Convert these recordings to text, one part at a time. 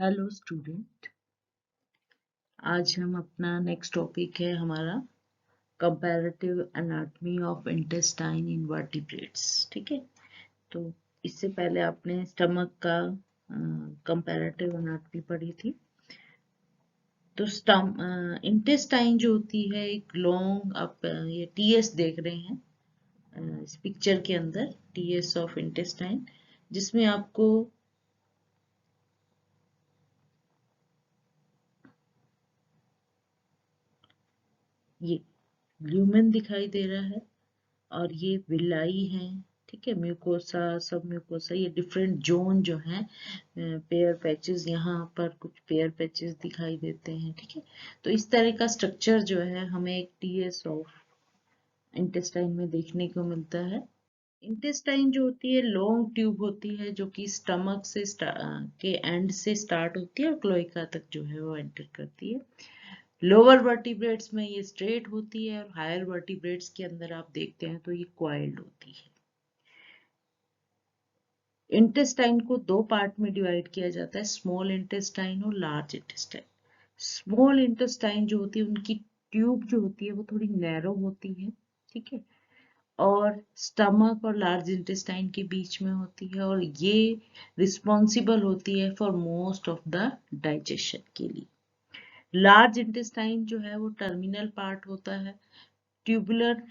Hello student. आज हम अपना नेक्स्ट टॉपिक है हमारा comparative anatomy of intestine in vertebrates. ठीक है, तो इससे पहले आपने स्टमक का कंपैरेटिव एनाटॉमी पढ़ी थी। तो इंटेस्टाइन जो होती है एक लॉन्ग, आप ये टीएस देख रहे हैं इस पिक्चर के अंदर, टीएस ऑफ इंटेस्टाइन, जिसमें आपको ये ल्यूमेन दिखाई दे रहा है और ये विलाई है। ठीक है, म्यूकोसा, सब म्यूकोसा, ये डिफरेंट जोन जो हैं, पेयर पैचेस, यहाँ पर कुछ पेयर पैचेस दिखाई देते हैं। ठीक है, तो इस तरह का स्ट्रक्चर जो है हमें एक टीएस ऑफ इंटेस्टाइन में देखने को मिलता है। इंटेस्टाइन जो होती है लॉन्ग ट्यूब होती है, जो कि स्टमक से के एंड से स्टार्ट होती है और क्लोएका तक जो है वो एंटर करती है। लोअर वर्टिब्रेट्स में ये स्ट्रेट होती है और हायर वर्टिब्रेट्स के अंदर आप देखते हैं तो ये कॉइल्ड होती है। इंटेस्टाइन को दो पार्ट में डिवाइड किया जाता है, स्मॉल इंटेस्टाइन और लार्ज इंटेस्टाइन। स्मॉल इंटेस्टाइन जो होती है उनकी ट्यूब जो होती है वो थोड़ी नैरो होती है। ठीक है, और स्टमक और लार्ज इंटेस्टाइन के बीच में होती है, और ये रिस्पॉन्सिबल होती है for most of the digestion के लिए। लार्ज इंटेस्टाइन जो है वो टर्मिनल पार्ट होता है, ट्यूबुलर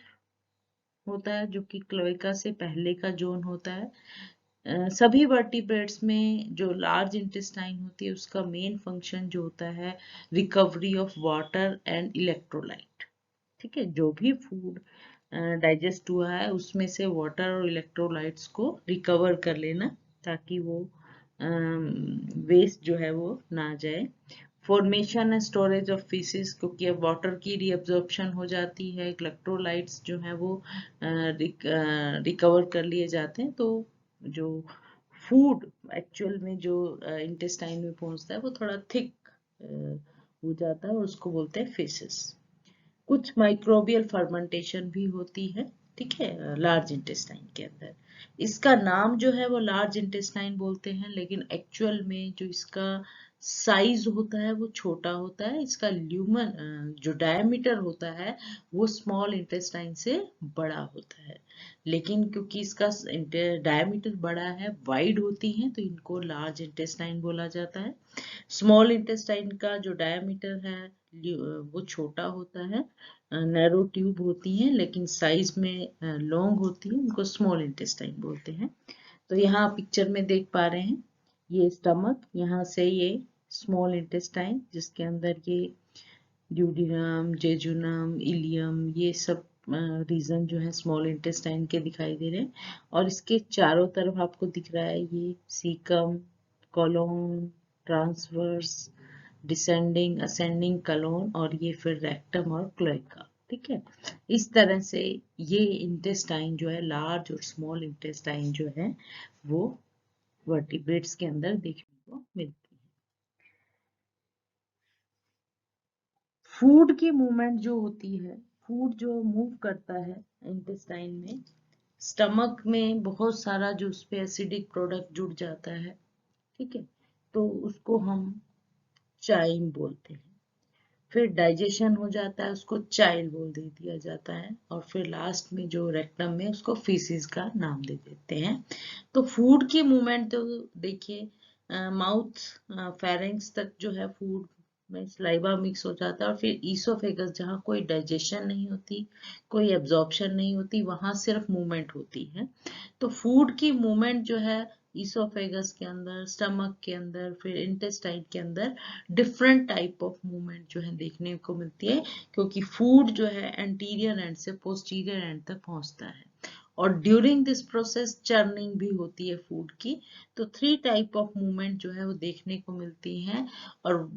होता है, जो कि क्लोएका से पहले का जोन होता है। सभी वर्टिब्रेट्स में जो लार्ज इंटेस्टाइन होती है उसका मेन फंक्शन जो होता है recovery of water and electrolyte. ठीक है, जो भी फूड डाइजेस्ट हुआ है उसमें से वाटर और इलेक्ट्रोलाइट्स को रिकवर कर लेना, ताकि वो वेस्ट जो है वो ना जाए। Formation and storage of faeces, क्योंकि अब वाटर की रीअब्जॉर्प्शन हो जाती है, इलेक्ट्रोलाइट्स जो है वो रिकवर कर लिए जाते हैं, तो जो फूड एक्चुअल में जो इंटेस्टाइन में पहुंचता है वो थोड़ा थिक हो जाता है और उसको बोलते हैं फेसिस। कुछ माइक्रोबियल फर्मेंटेशन भी होती है, ठीक है, लार्ज इंटेस्टाइन के अंदर। इसका नाम जो है वो लार्ज इंटेस्टाइन बोलते हैं, लेकिन एक्चुअल में जो इसका साइज होता है वो छोटा होता है। इसका ल्यूमन जो डायमीटर होता है वो स्मॉल इंटेस्टाइन से बड़ा होता है, लेकिन क्योंकि इसका डायमीटर बड़ा है, वाइड होती है, तो इनको लार्ज इंटेस्टाइन बोला जाता है। स्मॉल इंटेस्टाइन का जो डायमीटर है वो छोटा होता है, नैरो ट्यूब होती हैं, लेकिन साइज में लॉन्ग होती है, उनको स्मॉल इंटेस्टाइन बोलते हैं। तो यहाँ पिक्चर में देख पा रहे हैं ये स्टमक, यहाँ से ये स्मॉल इंटेस्टाइन जिसके अंदर ये ड्यूडिनम, जेजुनम, इलियम, ये सब रीजन जो है स्मॉल इंटेस्टाइन के दिखाई दे रहे हैं, और इसके चारों तरफ आपको दिख रहा है ये caecum, colon, transverse, descending, ascending colon, और ये फिर रेक्टम और क्लोएका। ठीक है, इस तरह से ये इंटेस्टाइन जो है, लार्ज और स्मॉल इंटेस्टाइन जो है वो वर्टिब्रेट्स के अंदर देखने को मिलती है। फूड की मूवमेंट जो होती है, फूड जो मूव करता है इंटेस्टाइन में, स्टमक में बहुत सारा जो उस पे एसिडिक प्रोडक्ट जुड़ जाता है। ठीक है, तो उसको हम चाइम बोलते हैं। फिर डाइजेशन हो जाता है, उसको चाइल बोल दे दिया जाता है, और फिर लास्ट में जो रेक्टम में उसको फीसिस का नाम दे देते हैं। तो फूड की मूवमेंट तो देखिए, माउथ फेरेंक्स तक जो है फूड में सलाइवा मिक्स हो जाता है, और फिर ईसोफेगस, जहाँ कोई डाइजेशन नहीं होती, कोई एब्जॉर्प्शन नहीं होती, वहां सिर्फ मूवमेंट होती है। तो फूड की मूवमेंट जो है ईसोफेगस के अंदर, स्टमक के अंदर, फिर इंटेस्टाइन के अंदर डिफरेंट टाइप ऑफ मूवमेंट जो है देखने को मिलती है, क्योंकि फूड जो है एंटीरियर एंड से पोस्टीरियर एंड तक पहुंचता है, और ड्यूरिंग दिस प्रोसेस चर्निंग भी होती है फूड की। तो थ्री टाइप ऑफ मूवमेंट जो है वो देखने को मिलती हैं, और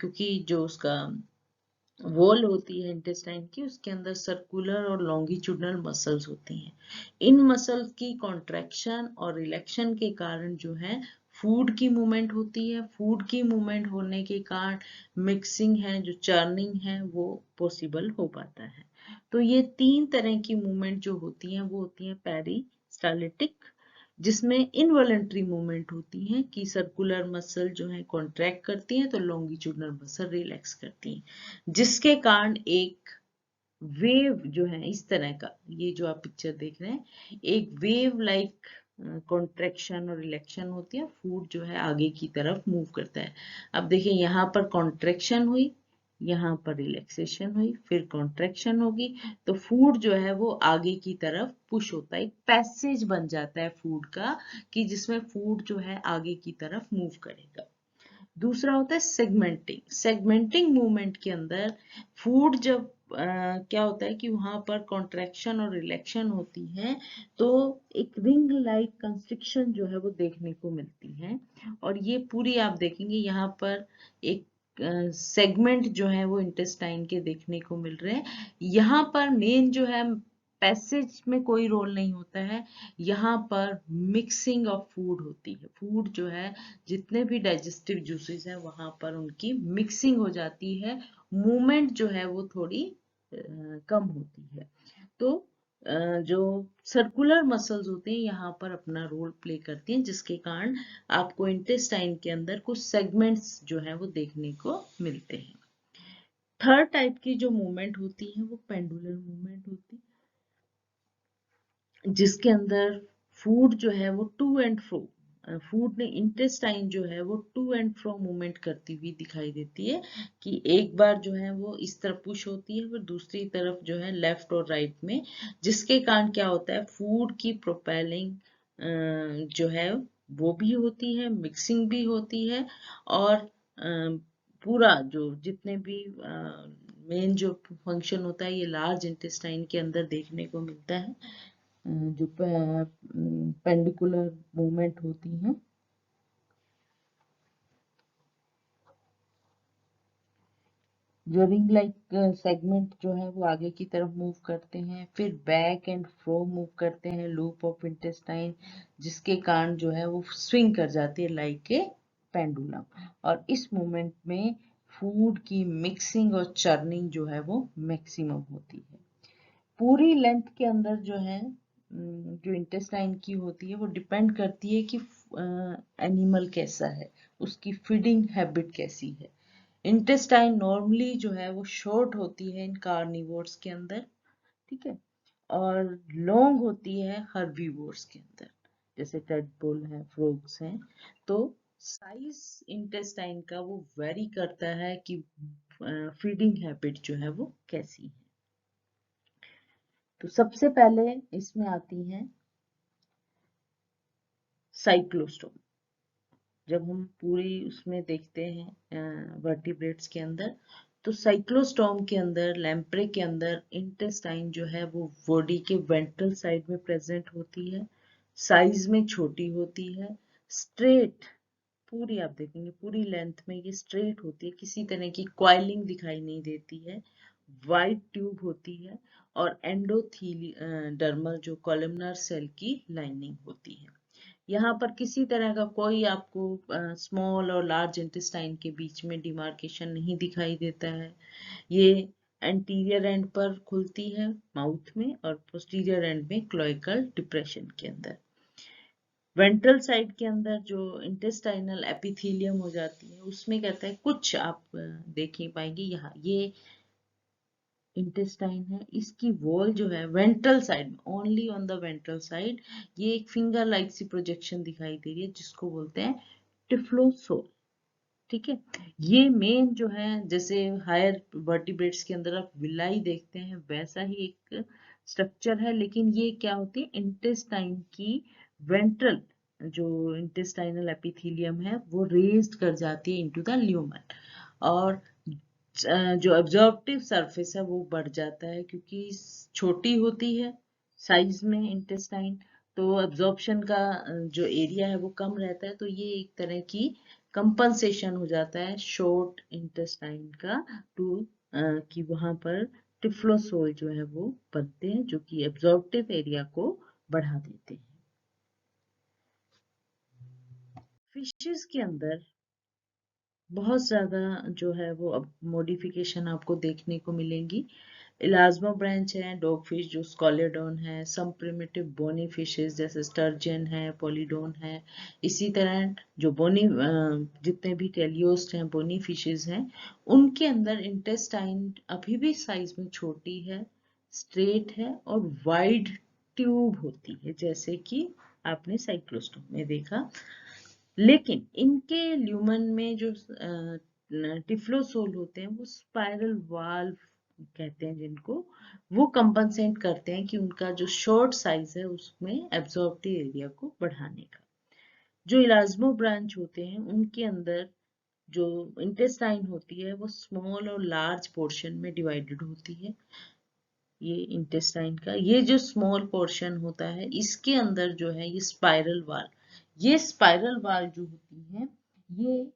क्योंकि जो उसका वॉल होती है इंटेस्टाइन की, उसके अंदर सर्कुलर और लॉन्गिट्यूडनल मसल्स होती हैं। इन मसल्स की कॉन्ट्रैक्शन और रिलैक्शन के कारण जो है फूड की मूवमेंट होती है। फूड की मूवमेंट होने के कारण मिक्सिंग है, जो चर्निंग है, वो पॉसिबल हो पाता है। तो ये तीन तरह की मूवमेंट जो होती हैं वो होती हैं पेरिस्टाल्टिक, जिसमें इनवॉलेंट्री मूवमेंट होती है कि सर्कुलर मसल जो है कॉन्ट्रैक्ट करती है तो लॉन्गिट्यूडनल मसल रिलैक्स करती है, जिसके कारण एक वेव जो है इस तरह का, ये जो आप पिक्चर देख रहे हैं, एक वेव लाइक कॉन्ट्रैक्शन और रिलैक्शन होती है, फूड जो है आगे की तरफ मूव करता है। अब देखिए यहाँ पर कॉन्ट्रैक्शन हुई, यहाँ पर रिलैक्सेशन हुई, फिर कॉन्ट्रैक्शन होगी, तो फूड जो है वो आगे की तरफ पुश होता है, एक पैसेज बन जाता है फूड का कि जिसमें फूड जो है आगे की तरफ मूव करेगा। दूसरा होता है सेगमेंटिंग। सेगमेंटिंग मूवमेंट के अंदर फूड जब क्या होता है कि वहां पर कॉन्ट्रैक्शन और रिलैक्शन होती है तो एक रिंग लाइक कंस्ट्रिक्शन जो है वो देखने को मिलती है, और ये पूरी आप देखेंगे यहाँ पर एक सेगमेंट जो है वो इंटेस्टाइन के देखने को मिल रहे हैं। यहाँ पर मेन जो है पैसेज में कोई रोल नहीं होता है, यहाँ पर मिक्सिंग ऑफ फूड होती है, फूड जो है जितने भी डाइजेस्टिव जूसेस हैं वहां पर उनकी मिक्सिंग हो जाती है, मूवमेंट जो है वो थोड़ी कम होती है। तो जो सर्कुलर मसल्स होते हैं यहाँ पर अपना रोल प्ले करती हैं, जिसके कारण आपको इंटेस्टाइन के अंदर कुछ सेगमेंट्स जो है वो देखने को मिलते हैं। थर्ड टाइप की जो मूवमेंट होती है वो पेंडुलर मूवमेंट होती है, जिसके अंदर फूड जो है वो टू एंड फ्रो, फूड ने इंटेस्टाइन जो है वो टू एंड फ्रो मूवमेंट करती हुई दिखाई देती है, कि एक बार जो है वो इस तरफ पुश होती है फिर दूसरी तरफ जो है लेफ्ट और राइट में, जिसके कारण क्या होता है फूड की प्रोपेलिंग जो है वो भी होती है, मिक्सिंग भी होती है, और पूरा जो जितने भी मेन जो फंक्शन होता है ये लार्ज इंटेस्टाइन के अंदर देखने को मिलता है, जो पेंडिकुलर मूवमेंट होती हैं। जो रिंग लाइक सेगमेंट जो है वो आगे की तरफ मूव करते हैं, फिर बैक एंड फ्रो मूव करते हैं लूप ऑफ इंटेस्टाइन, जिसके कारण जो है वो स्विंग कर जाती है लाइक ए पेंडुलम, और इस मूवमेंट में फूड की मिक्सिंग और चर्निंग जो है वो मैक्सिमम होती है। पूरी लेंथ के अंदर जो है जो इंटेस्टाइन की होती है वो डिपेंड करती है कि एनिमल कैसा है, उसकी फीडिंग हैबिट कैसी है। इंटेस्टाइन नॉर्मली जो है वो शॉर्ट होती है इन कार्निवोर्स के अंदर, ठीक है, और लॉन्ग होती है हर्बीवोर्स के अंदर, जैसे टैडपोल है, फ्रॉग्स हैं। तो साइज इंटेस्टाइन का वो वेरी करता है कि फीडिंग हैबिट जो है वो कैसी है। तो सबसे पहले इसमें आती है साइक्लोस्टोम। जब हम पूरी उसमें देखते हैं वर्टिब्रेट्स के अंदर, तो साइक्लोस्टोम के अंदर, लैम्प्रे के अंदर इंटेस्टाइन जो है वो बॉडी के वेंट्रल साइड में प्रेजेंट होती है, साइज में छोटी होती है, स्ट्रेट, पूरी आप देखेंगे पूरी लेंथ में ये स्ट्रेट होती है, किसी तरह की क्वाइलिंग दिखाई नहीं देती है, वाइट ट्यूब होती है, और एंडोथीलियम जो कॉलमनर सेल की लाइनिंग होती है। यहाँ पर किसी तरह का कोई आपको स्मॉल और लार्ज इंटेस्टाइन के बीच में डिमार्केशन नहीं दिखाई देता है। ये एंटीरियर एंड पर खुलती है माउथ में, और पोस्टीरियर एंड में क्लोइकल डिप्रेशन के अंदर। वेंट्रल साइड के अंदर जो इंटेस्टाइनल एपिथेलियम हो जाती है उसमें कहता है कुछ आप देख ही पाएंगे, यहाँ ये इंटेस्टाइन है, इसकी वॉल जो है वेंट्रल साइड में, only on the ventral side, ये एक फिंगर लाइक सी प्रोजेक्शन दिखाई दे रही है जिसको बोलते हैं टिफ्लोसोल, ठीक है। ये मेन जो है, जैसे हायर वर्टिब्रेट्स के अंदर आप विलाई देखते हैं वैसा ही एक स्ट्रक्चर है, लेकिन ये क्या होती है इंटेस्टाइन की वेंट्रल जो इंटेस्टाइनल एपिथेलियम है वो रेज्ड कर जाती है इनटू द ल्यूमन, और जो एब्जॉर्प्टिव सरफेस है वो बढ़ जाता है, क्योंकि छोटी होती है साइज में इंटेस्टाइन, तो एब्जॉर्प्शन का जो एरिया है वो कम रहता है, तो ये एक तरह की कंपनसेशन हो जाता है शॉर्ट इंटेस्टाइन का, टू कि वहां पर टिफ्लोसोल जो है वो बनते हैं जो कि एब्जॉर्प्टिव एरिया को बढ़ा देते हैं। फिशेस के अंदर बहुत ज्यादा जो है वो अब मॉडिफिकेशन आपको देखने को मिलेंगी। इलाज्मा ब्रांच है, डॉग फिश जो स्कॉलेडोन है, सम प्रिमिटिव बोनी फिशेस जैसे स्टर्जन है, पोलिडोन है। इसी तरह जो बोनी जितने भी टेलियोस्ट हैं, बोनी फिशेस हैं, उनके अंदर इंटेस्टाइन अभी भी साइज में छोटी है, स्ट्रेट है और वाइड ट्यूब होती है, जैसे कि आपने साइक्लोस्टोम में देखा। लेकिन इनके ल्यूमन में जो टिफ्लोसोल होते हैं, वो स्पाइरल वाल्व कहते हैं जिनको, वो कंपनसेट करते हैं कि उनका जो शॉर्ट साइज है उसमें एब्जॉर्प्टिव एरिया को बढ़ाने का। जो इलाज्मो ब्रांच होते हैं उनके अंदर जो इंटेस्टाइन होती है वो स्मॉल और लार्ज पोर्शन में डिवाइडेड होती है। ये इंटेस्टाइन का ये जो स्मॉल पोर्शन होता है, इसके अंदर जो है ये स्पाइरल वाल, ये स्पाइरल वाल जो होती है ये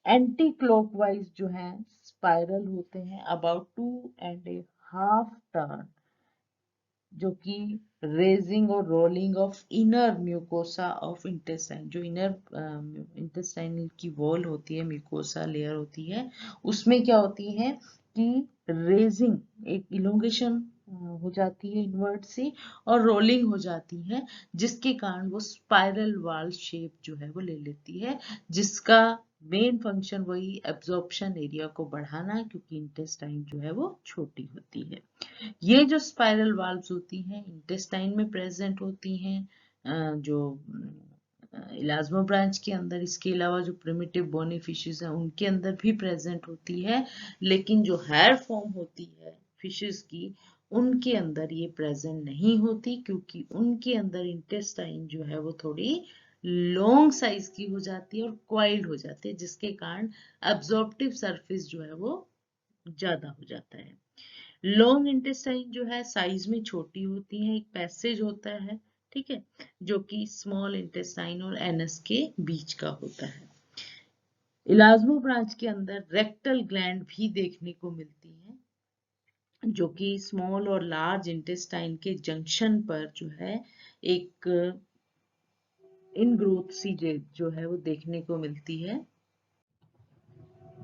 एंटी क्लॉकवाइज जो है स्पाइरल होते हैं, अबाउट 2.5 टर्न, जो कि रेजिंग और rolling of inner mucosa of intestine, जो इनर इंटेस्टाइन की वॉल होती है, म्यूकोसा लेयर होती है, उसमें क्या होती है कि रेजिंग, एक इलोंगेशन हो जाती है इनवर्ट से, और रोलिंग हो जाती है, जिसके कारण वो स्पाइरल वाल शेप जो है वो ले लेती है, जिसका मेन फंक्शन वही एब्जॉर्प्शन एरिया को बढ़ाना है, क्योंकि इंटेस्टाइन जो है वो छोटी होती है। ये जो स्पाइरल वाल्व्स होती हैं इंटेस्टाइन में प्रेजेंट होती हैं, जो इलाज्मा ब्रांच के अंदर, इसके अलावा जो प्रिमिटिव बोनी फिशेस हैं उनके अंदर भी प्रेजेंट होती है, लेकिन जो हेयर फॉर्म होती है फिशेस की, उनके अंदर ये प्रेजेंट नहीं होती, क्योंकि उनके अंदर इंटेस्टाइन जो है वो थोड़ी लॉन्ग साइज की हो जाती है और क्वाइल्ड हो जाती है, जिसके कारण एब्जॉर्प्टिव सरफेस जो है वो ज्यादा हो जाता है। लॉन्ग इंटेस्टाइन जो है साइज में छोटी होती है, एक पैसेज होता है, ठीक है, जो कि स्मॉल इंटेस्टाइन और एनस के बीच का होता है। इलाज्मो ब्रांच के अंदर रेक्टल ग्लैंड भी देखने को मिलती है, जो कि स्मॉल और लार्ज इंटेस्टाइन के जंक्शन पर जो है एक इनग्रोथ सी जो है वो देखने को मिलती है।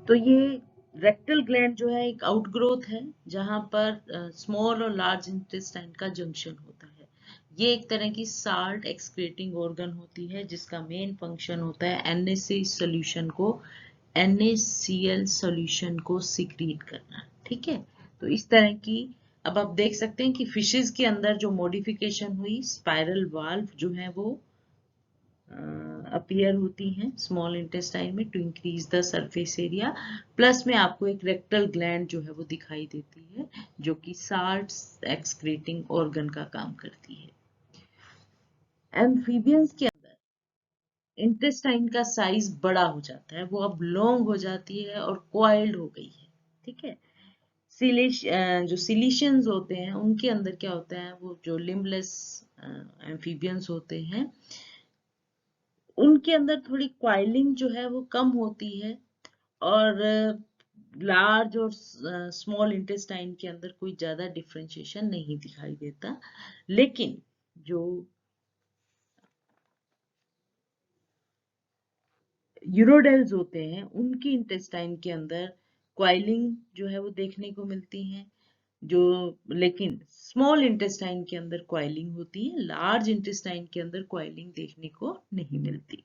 तो ये रेक्टल ग्लैंड जो है एक आउटग्रोथ है, जहां पर स्मॉल और लार्ज इंटेस्टाइन का जंक्शन होता है। ये एक तरह की साल्ट एक्सक्रीटिंग ऑर्गन होती है, जिसका मेन फंक्शन होता है NaCl सॉल्यूशन को, NaCl सॉल्यूशन को सिक्रीट करना, ठीक है। तो इस तरह की, अब आप देख सकते हैं कि फिशेस के अंदर जो मॉडिफिकेशन हुई, स्पाइरल वाल्व जो है वो अपीयर होती हैं स्मॉल इंटेस्टाइन में to increase the surface area, plus में आपको एक रेक्टल ग्लैंड जो है वो दिखाई देती है, जो कि साल्ट एक्सक्रीटिंग ऑर्गन का काम करती है। एम्फीबियंस के अंदर इंटेस्टाइन का साइज बड़ा हो जाता है, वो अब लॉन्ग हो जाती है और क्वाइल्ड हो गई है, ठीक है। जो सिलिशियंस होते हैं उनके अंदर क्या होता है, वो जो लिम्बलेस एम्फीबियंस होते हैं उनके अंदर थोड़ी क्वाइलिंग जो है वो कम होती है, और लार्ज और स्मॉल इंटेस्टाइन के अंदर कोई ज्यादा डिफरेंशिएशन नहीं दिखाई देता। लेकिन जो यूरोडेल्स होते हैं उनकी इंटेस्टाइन के अंदर क्वाइलिंग जो है वो देखने को मिलती है, जो, लेकिन स्मॉल इंटेस्टाइन के अंदर क्वाइलिंग होती है, लार्ज इंटेस्टाइन के अंदर क्वाइलिंग देखने को नहीं मिलती।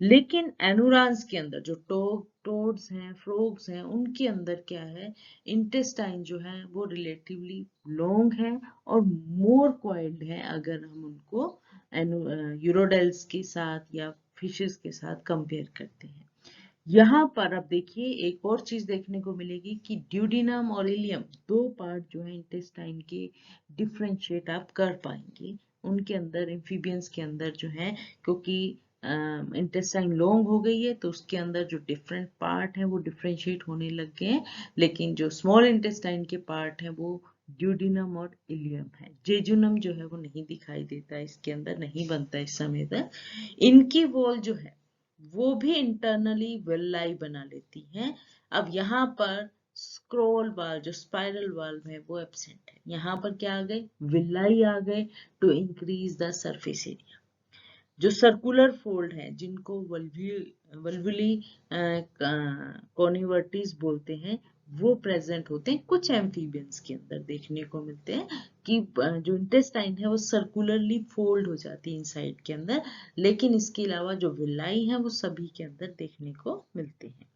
लेकिन एनुरांस के अंदर जो टोड्स हैं, फ्रॉग्स हैं, उनके अंदर क्या है, इंटेस्टाइन जो है वो रिलेटिवली लॉन्ग है और मोर क्वाइल्ड है, अगर हम उनको यूरोडेल्स के साथ या फिशेस के साथ कंपेयर करते हैं। यहाँ पर अब देखिए एक और चीज देखने को मिलेगी कि ड्यूडिनम और इलियम, दो पार्ट जो है इंटेस्टाइन के, डिफरेंशिएट आप कर पाएंगे उनके अंदर, एम्फीबियंस के अंदर जो है, क्योंकि इंटेस्टाइन लॉन्ग हो गई है तो उसके अंदर जो डिफरेंट पार्ट है वो डिफरेंशिएट होने लग गए हैं, लेकिन जो स्मॉल इंटेस्टाइन के पार्ट है वो ड्यूडिनम और इलियम है। जेजुनम जो है वो नहीं दिखाई देता, इसके अंदर नहीं बनता इस समय तक। इनकी वॉल जो है वो भी इंटरनली विलाई बना लेती हैं। अब यहाँ पर स्क्रोल वाल, जो स्पाइरल वाल्व है वो एब्सेंट है, यहाँ पर क्या आ गए, विलाई आ गए to increase the surface area. जो सर्कुलर फोल्ड है जिनको वल्वुली कॉन्वर्टिस बोलते हैं, वो प्रेजेंट होते हैं कुछ एम्फीबियंस के अंदर। देखने को मिलते हैं कि जो इंटेस्टाइन है वो सर्कुलरली फोल्ड हो जाती है इनसाइड के अंदर, लेकिन इसके अलावा जो विलाई है वो सभी के अंदर देखने को मिलते हैं।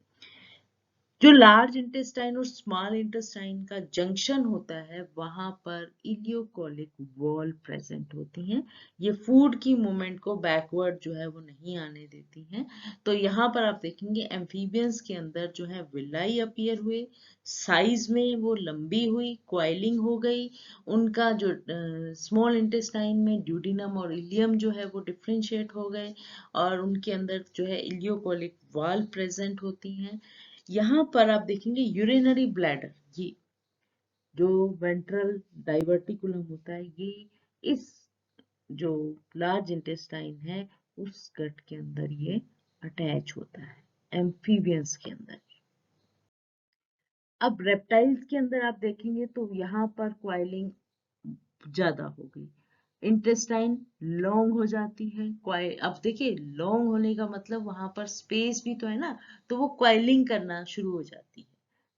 जो लार्ज इंटेस्टाइन और स्मॉल इंटेस्टाइन का जंक्शन होता है वहां पर इलियोकोलिक वॉल प्रेजेंट होती हैं। ये फूड की मूवमेंट को बैकवर्ड जो है वो नहीं आने देती हैं। तो यहाँ पर आप देखेंगे एम्फीबियंस के अंदर जो है विलाई अपीयर हुए, साइज में वो लंबी हुई, क्वाइलिंग हो गई। उनका जो स्मॉल इंटेस्टाइन में ड्यूडिनम और इलियम जो है वो डिफ्रेंशिएट हो गए और उनके अंदर जो है इलियोकोलिक वॉल प्रेजेंट होती हैं। यहाँ पर आप देखेंगे यूरिनरी ब्लैडर, ये जो वेंट्रल डाइवर्टिकुलम होता है, ये इस जो लार्ज इंटेस्टाइन है उस गट के अंदर ये अटैच होता है एम्फीबियंस के अंदर। अब रेप्टाइल्स के अंदर आप देखेंगे तो यहाँ पर क्वाइलिंग ज्यादा हो गई, इंटेस्टाइन लॉन्ग हो जाती है। अब देखिए लॉन्ग होने का मतलब वहां पर स्पेस भी तो है ना, तो वो क्वाइलिंग करना शुरू हो जाती है।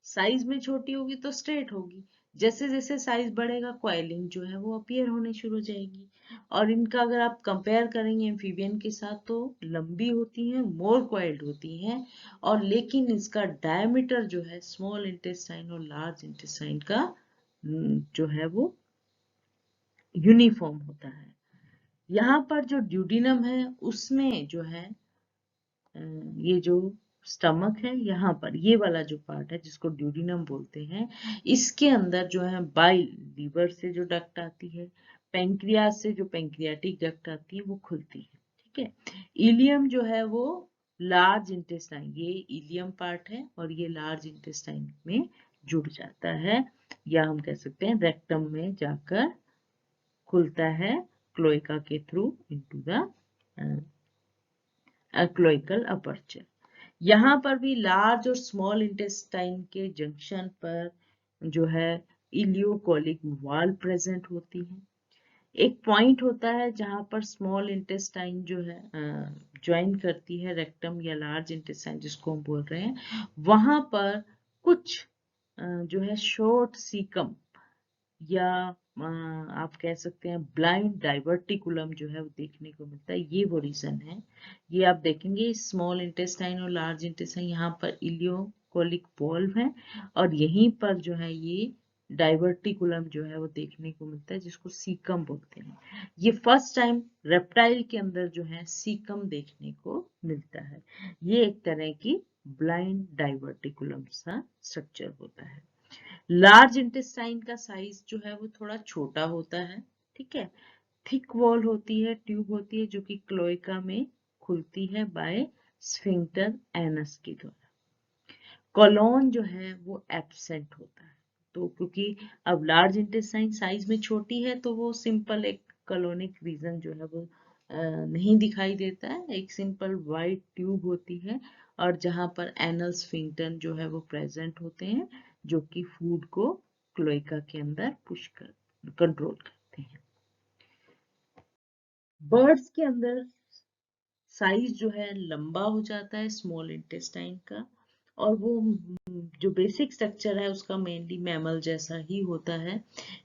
साइज में छोटी होगी तो स्ट्रेट होगी, जैसे जैसे साइज बढ़ेगा क्वाइलिंग जो है वो अपीयर होने शुरू हो जाएगी। और इनका अगर आप कंपेयर करेंगे एम्फीबियन के साथ तो लंबी होती हैं, मोर क्वाइल्ड होती हैं, और लेकिन इसका डायमीटर जो है स्मॉल इंटेस्टाइन और लार्ज इंटेस्टाइन का जो है वो यूनिफॉर्म होता है। यहाँ पर जो ड्यूडिनम है उसमें जो है ये जो स्टमक है, यहाँ पर ये वाला जो पार्ट है जिसको ड्यूडिनम बोलते हैं, इसके अंदर जो है बाइल, लीवर से जो डक्ट आती है, पेंक्रियास से जो पेंक्रियाटिक डक्ट आती है वो खुलती है। ठीक है, इलियम जो है वो लार्ज इंटेस्टाइन, ये इलियम पार्ट है और ये लार्ज इंटेस्टाइन में जुड़ जाता है, या हम कह सकते हैं रेक्टम में जाकर खुलता है क्लोएका के through into the cloacal aperture. यहाँ पर भी लार्ज और स्मॉल इंटेस्टाइन के जंक्शन पर जो है इलियोकोलिक वॉल प्रेजेंट होती है। एक पॉइंट होता है जहां पर स्मॉल इंटेस्टाइन जो है ज्वाइन करती है रेक्टम या लार्ज इंटेस्टाइन जिसको हम बोल रहे हैं, वहां पर कुछ जो है शॉर्ट सीकम या आप कह सकते हैं ब्लाइंड डाइवर्टिकुलम जो है वो देखने को मिलता है। ये वो रीजन है, ये आप देखेंगे स्मॉल इंटेस्टाइन और लार्ज इंटेस्टाइन यहाँ पर इलियोकोलिक वॉल्व है और यहीं पर जो है ये डाइवर्टिकुलम जो है वो देखने को मिलता है जिसको सीकम बोलते हैं। ये फर्स्ट टाइम रेप्टाइल के अंदर जो है सीकम देखने को मिलता है। ये एक तरह की ब्लाइंड डाइवर्टिकुलम सा स्ट्रक्चर होता है। लार्ज इंटेस्टाइन का साइज जो है वो थोड़ा छोटा होता है। ठीक है, थिक वॉल होती है, ट्यूब होती है जो कि क्लोएका में खुलती है बाय स्फिंक्टर एनस के द्वारा। कॉलोन जो है वो एब्सेंट होता है, तो क्योंकि अब लार्ज इंटेस्टाइन साइज में छोटी है तो वो सिंपल एक कॉलोनिक रीजन जो है वो नहीं दिखाई देता है। एक सिंपल वाइट ट्यूब होती है और जहां पर एनल स्फिंक्टर जो है वो प्रेजेंट होते हैं जो कि फूड को क्लोएका के अंदर पुश कर कंट्रोल करते हैं। बर्ड्स के अंदर साइज जो है लंबा हो जाता है स्मॉल इंटेस्टाइन का, और वो जो बेसिक स्ट्रक्चर है उसका मेनली मैमल जैसा ही होता है।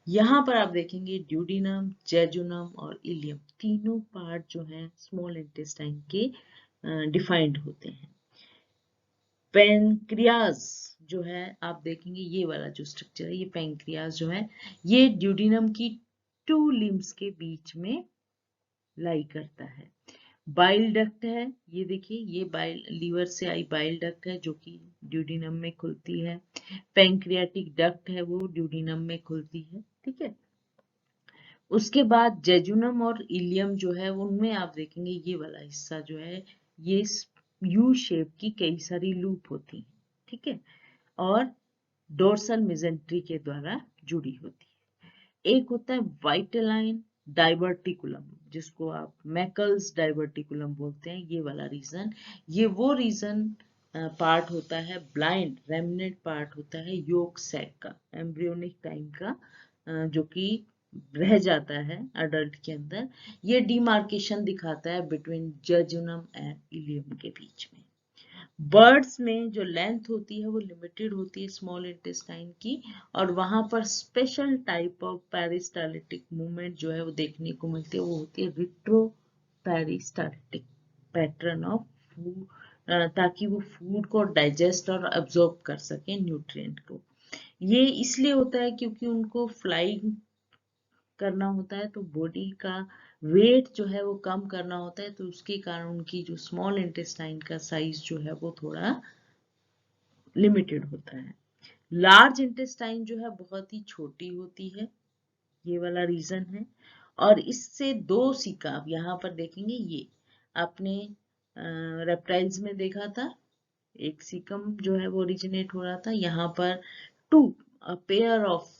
यहाँ पर आप देखेंगे ड्यूडिनम, जेजुनम और इलियम तीनों पार्ट जो है स्मॉल इंटेस्टाइन के डिफाइंड होते हैं। पेनक्रियाज जो है आप देखेंगे ये वाला जो स्ट्रक्चर है, ये पेनक्रियाज जो है ये ड्यूडिनम की टू लिम्स के बीच में लाई करता है। बाइल डक्ट है, ये देखिए ये बाइल लीवर से आई बाइल डक्ट है जो कि ड्यूडिनम में खुलती है। पैंक्रियाटिक डक्ट है वो ड्यूडिनम में खुलती है। ठीक है, उसके बाद जेजुनम और इलियम जो है उनमें आप देखेंगे ये वाला हिस्सा जो है ये यू शेप की कई सारी लूप होती है। ठीक है, और डोर्सल मेजेंट्री के द्वारा जुड़ी होती है। एक होता है वाइटेलाइन डाइवर्टिकुलम जिसको आप मैकल्स डाइवर्टिकुलम बोलते हैं, ये वाला रीजन, ये वो रीजन पार्ट होता है, ब्लाइंड रेमिनेंट पार्ट होता है योक सैक का, एम्ब्रियोनिक टाइम का, जो कि रह जाता है अडल्ट के अंदर, ये डिमार्केशन दिखाता है बिटवीन जजुनम एंड इलियम के बीच में। बर्ड्स में जो लेंथ होती है वो लिमिटेड होती है स्मॉल इंटेस्टाइन की, और वहां पर स्पेशल टाइप ऑफ पेरिस्टालिटिक मूवमेंट जो है वो देखने को मिलती है, वो होती है रिट्रो पेरिस्टालिटिक पैटर्न ऑफ फूड, ताकि वो फूड को डाइजेस्ट और अब्जॉर्ब कर सके न्यूट्रिएंट को। ये इसलिए होता है क्योंकि उनको फ्लाइंग करना होता है, तो बॉडी का वेट जो है वो कम करना होता है, तो उसके कारण उनकी जो स्मॉल इंटेस्टाइन का साइज जो है वो थोड़ा लिमिटेड होता है। लार्ज इंटेस्टाइन जो है बहुत ही छोटी होती है, ये वाला रीजन है। और इससे दो सिक्का आप यहाँ पर देखेंगे, ये आपने रेप्टाइल्स में देखा था, एक सीकम जो है वो ओरिजिनेट हो रहा था, यहाँ पर टू पेयर ऑफ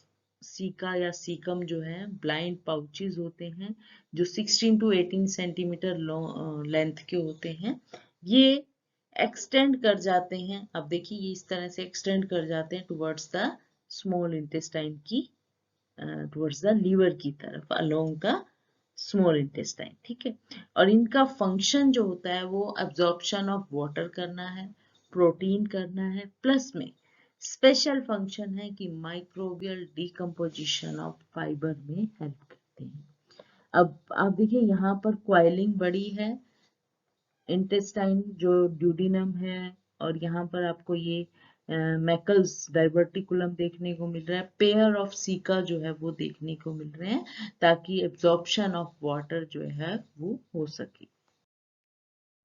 सीका या सीकम जो है ब्लाइंड पाउचेस होते हैं, जो 16 टू 18 सेंटीमीटर लेंथ के होते हैं। ये एक्सटेंड कर जाते हैं, अब देखिए ये इस तरह से एक्सटेंड कर जाते हैं टुवर्ड्स द स्मॉल इंटेस्टाइन की, टुवर्ड्स द लीवर की तरफ अलोंग द स्मॉल इंटेस्टाइन, ठीक है। और इनका फंक्शन जो होता है वो एब्जॉर्प्शन ऑफ वाटर करना है, प्रोटीन करना है, प्लस में स्पेशल फंक्शन है कि माइक्रोबियल डिकम्पोजिशन ऑफ फाइबर में हेल्प करते हैं। अब आप देखिए यहाँ पर क्वाइलिंग बड़ी है, इंटेस्टाइन जो ड्यूडिनम है, और यहाँ पर आपको ये मैकल्स डाइवर्टिकुलम देखने को मिल रहा है, पेयर ऑफ सीका जो है वो देखने को मिल रहे हैं, ताकि एब्जॉर्प्शन ऑफ वाटर जो है वो हो सके।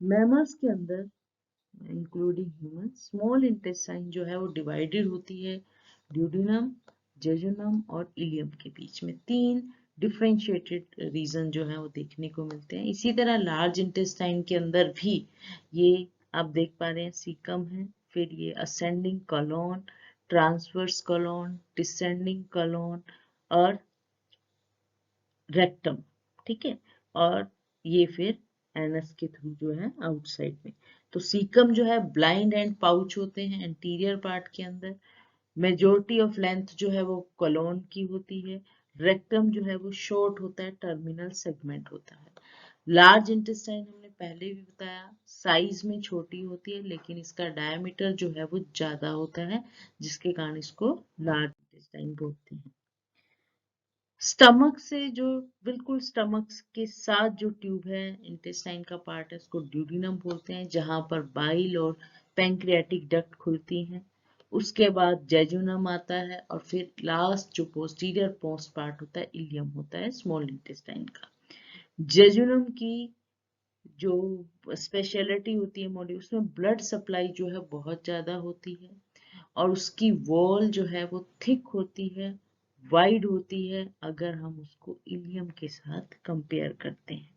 मैमल्स के अंदर इंक्लूडिंग ह्यूमन, स्मॉल इंटेस्टाइन जो है वो डिवाइडेड होती है ड्यूडिनम, जेजुनम और इलियम के बीच में। तीन डिफरेंशिएटेड रीजन जो है वो देखने को मिलते हैं। इसी तरह लार्ज इंटेस्टाइन के अंदर भी ये आप देख पा रहे हैं, सीकम है, फिर ये ascending colon, transverse colon, descending colon और रेक्टम, ठीक है। और ये फिर एनस के थ्रू जो है आउटसाइड में। तो सीकम जो है ब्लाइंड एंड पाउच होते हैं एंटीरियर पार्ट के अंदर, मेजोरिटी ऑफ लेंथ जो है वो कॉलोन की होती है, रेक्टम जो है वो शॉर्ट होता है, टर्मिनल सेगमेंट होता है। लार्ज इंटेस्टाइन हमने पहले भी बताया साइज में छोटी होती है, लेकिन इसका डायमीटर जो है वो ज्यादा होता है, जिसके कारण इसको लार्ज इंटेस्टाइन बोलते हैं। स्टमक से जो बिल्कुल स्टमक के साथ जो ट्यूब है, इंटेस्टाइन का पार्ट है, उसको ड्यूडिनम बोलते हैं, जहां पर बाइल और पैंक्रियाटिक डक्ट खुलती हैं। उसके बाद जेजुनम आता है, और फिर लास्ट जो पोस्टीरियर पोस्ट पार्ट होता है इलियम होता है स्मॉल इंटेस्टाइन का। जेजुनम की जो स्पेशलिटी होती है मॉड्यूल, उसमें ब्लड सप्लाई जो है बहुत ज्यादा होती है, और उसकी वॉल जो है वो थिक होती है, वाइड होती है, अगर हम उसको इलियम के साथ कंपेयर करते हैं।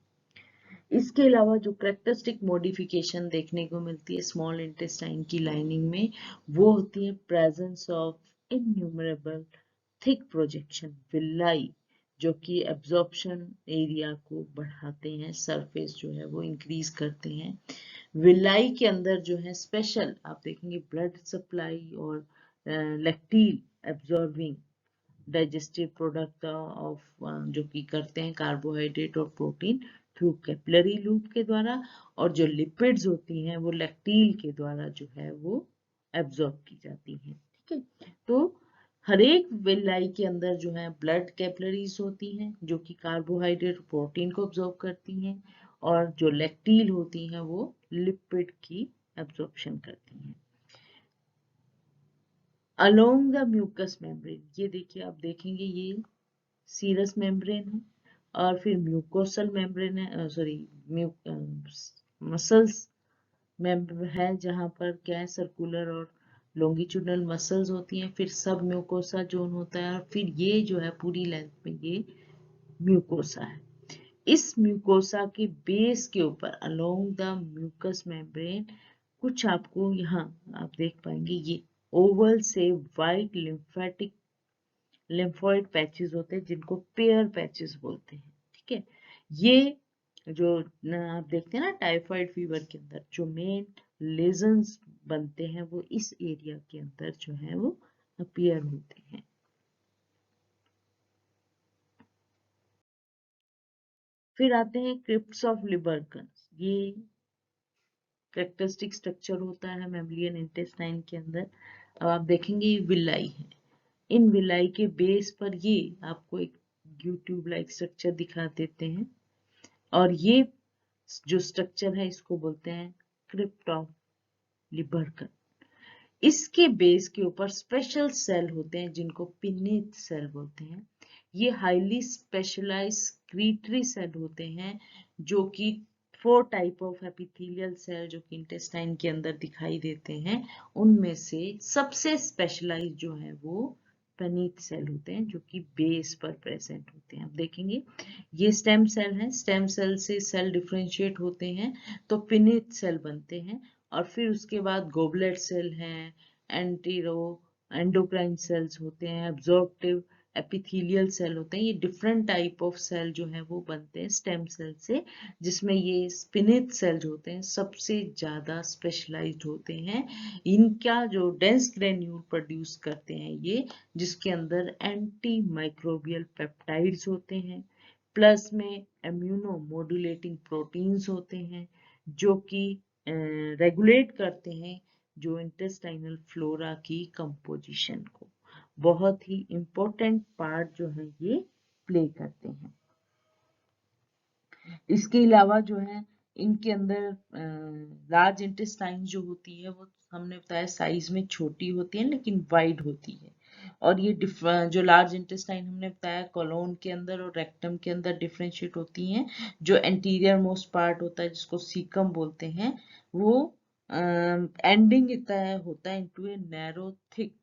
इसके अलावा जो कैरेक्टरिस्टिक मॉडिफिकेशन देखने को मिलती है स्मॉल इंटेस्टाइन की लाइनिंग में, वो होती है presence of innumerable thick projection villi, जो कि एब्जॉर्प्शन एरिया को बढ़ाते हैं, सरफेस जो है वो इंक्रीज करते हैं। विलाई के अंदर जो है स्पेशल आप देखेंगे ब्लड सप्लाई और लैक्टील एब्जॉर्बिंग डाइजेस्टिव प्रोडक्ट ऑफ जो कि करते हैं कार्बोहाइड्रेट और प्रोटीन थ्रू कैपिलरी लूप के द्वारा, और जो लिपिड्स होती हैं वो लैक्टील के द्वारा जो है वो एब्जॉर्ब की जाती हैं, ठीक है। तो हर एक विलाई के अंदर जो है ब्लड कैपिलरीज होती हैं जो कि कार्बोहाइड्रेट प्रोटीन को एब्जॉर्ब करती हैं, और जो लैक्टील होती हैं वो लिपिड की एब्जॉर्प्शन करती हैं। अलोंग द म्यूकस मेम्ब्रेन, ये देखिए आप देखेंगे ये सीरस मेम्ब्रेन है, और फिर म्यूकोसल मेम्ब्रेन है, सॉरी मसल्स मेम्ब्रेन है, जहां पर क्या है सर्कुलर और लॉन्गिट्यूडनल मसल्स होती हैं, फिर सब म्यूकोसा जोन होता है, और फिर ये जो है पूरी लेंथ में ये म्यूकोसा है। इस म्यूकोसा के बेस के ऊपर अलोंग द म्यूकस मेम्ब्रेन कुछ आपको यहाँ आप देख पाएंगे, ये ओवल से वाइट लिम्फोइड पैचेस होते हैं, जिनको पेयर पैचेस बोलते हैं, ठीक है। ये जो आप देखते हैं ना टाइफाइड फीवर के अंदर जो मेन लेजन्स बनते हैं, वो इस एरिया के अंदर जो है वो अपीयर होते हैं। फिर आते हैं क्रिप्ट्स ऑफ लिबर्कन्स। ये कैरेक्टरिस्टिक स्ट्रक्चर होता है मैमलियन इंटेस्टाइन के अंदर। अब आप देखेंगे ये विलाई है, इन विलाई के बेस पर ये आपको एक ट्यूब लाइक स्ट्रक्चर दिखा देते हैं, और ये जो स्ट्रक्चर है इसको बोलते हैं क्रिप्ट ऑफ लिबर्कन। इसके बेस के ऊपर स्पेशल सेल होते हैं जिनको पिनेट सेल बोलते हैं। ये हाईली स्पेशलाइज्ड क्रीटरी सेल होते हैं, जो कि 4 टाइप ऑफ एपिथेलियल सेल जो कि इंटेस्टाइन के अंदर दिखाई देते हैं, उनमें से सबसे स्पेशलाइज्ड जो है वो पिनेट सेल होते हैं, जो कि बेस पर प्रेजेंट होते हैं। आप देखेंगे ये स्टेम सेल है, स्टेम सेल से सेल डिफरेंशिएट होते हैं तो पिनेट सेल बनते हैं, और फिर उसके बाद गोबलेट सेल हैं, एंटीरो एंडोक्राइन सेल्स होते हैं, एब्जॉर्प्टिव एपिथेलियल सेल होते हैं। ये डिफरेंट टाइप ऑफ सेल जो है वो बनते हैं स्टेम सेल से, जिसमें ये स्पिनेट सेल जो होते हैं सबसे ज्यादा स्पेशलाइज्ड होते हैं। इनका जो डेंस ग्रेन्यूल प्रोड्यूस करते हैं ये, जिसके अंदर एंटी माइक्रोबियल पेप्टाइड्स होते हैं, प्लस में इम्यूनो मॉड्यूलेटिंग प्रोटीन्स होते हैं, जो कि रेगुलेट करते हैं जो इंटेस्टाइनल फ्लोरा की कंपोजिशन को। बहुत ही इंपॉर्टेंट पार्ट जो है ये प्ले करते हैं। इसके अलावा जो है इनके अंदर लार्ज इंटेस्टाइन जो होती है वो हमने बताया साइज में छोटी होती है लेकिन वाइड होती है, और ये जो लार्ज इंटेस्टाइन हमने बताया कोलोन के अंदर और रेक्टम के अंदर डिफरेंशिएट होती हैं। जो एंटीरियर मोस्ट पार्ट होता है जिसको सीकम बोलते हैं, वो एंडिंग इतना होता है इनटू ए नैरो थिक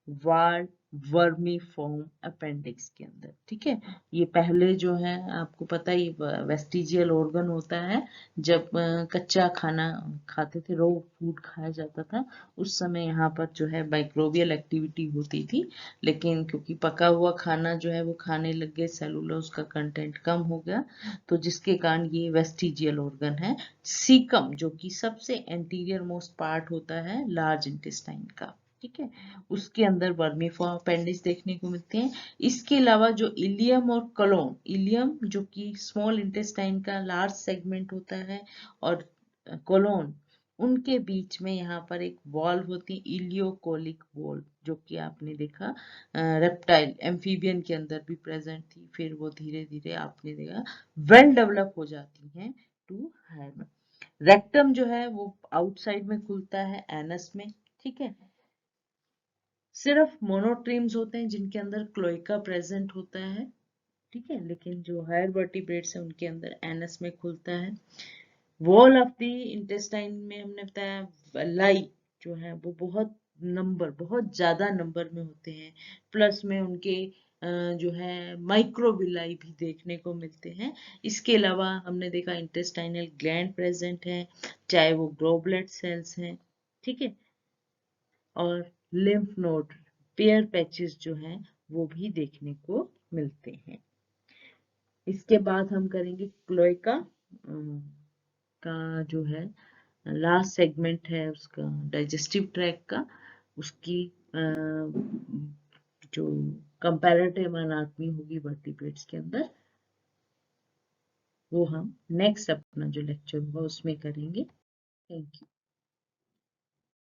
वाल वर्मी फॉर्म अपेंडिक्स के अंदर। ठीक है, ये पहले जो है आपको पता है ये वेस्टिजियल ऑर्गन होता है। जब कच्चा खाना खाते थे, रो फूड खाया जाता था, उस समय यहाँ पर जो है माइक्रोबियल एक्टिविटी होती थी, लेकिन क्योंकि पका हुआ खाना जो है वो खाने लग गए, सेलुलोज का कंटेंट कम हो गया, तो जिसके कारण ये वेस्टिजियल ऑर्गन है। सीकम जो कि सबसे एंटीरियर मोस्ट पार्ट होता है लार्ज इंटेस्टाइन का, ठीक है, उसके अंदर वर्मीफॉर्म अपेंडिक्स देखने को मिलते हैं। इसके अलावा जो इलियम और कोलोन, इलियम जो कि स्मॉल इंटेस्टाइन का लार्ज सेगमेंट होता है, और कोलोन, उनके बीच में यहाँ पर एक वॉल होती है इलियोकोलिक वॉल, जो कि आपने देखा रेप्टाइल एम्फीबियन के अंदर भी प्रेजेंट थी, फिर वो धीरे धीरे आपने देखा वेल डेवलप हो जाती हैं टू हायर। रेक्टम जो है वो आउटसाइड में खुलता है एनस में, ठीक है। सिर्फ मोनोट्रीम्स होते हैं जिनके अंदर क्लोएका प्रेजेंट होता है, ठीक है, लेकिन जो हायर वर्टिब्रेट्स हैं उनके अंदर एनस में खुलता है। वॉल ऑफ द इंटेस्टाइन में हमने बताया लाई जो है वो बहुत ज्यादा नंबर में होते हैं, प्लस में उनके जो है माइक्रोविलाई भी देखने को मिलते हैं। इसके अलावा हमने देखा इंटेस्टाइनल ग्लैंड प्रेजेंट है, चाहे वो ग्लोबुलेट सेल्स हैं, ठीक है, और लिम्फ नोड पेयर पैचेस जो हैं वो भी देखने को मिलते हैं। इसके बाद हम करेंगे क्लोएका का जो है लास्ट सेगमेंट है उसका डाइजेस्टिव ट्रैक का, उसकी जो कंपैरेटिव एनाटॉमी होगी वर्टिब्रेट्स के अंदर, वो हम नेक्स्ट अपना जो लेक्चर होगा उसमें करेंगे। Thank you.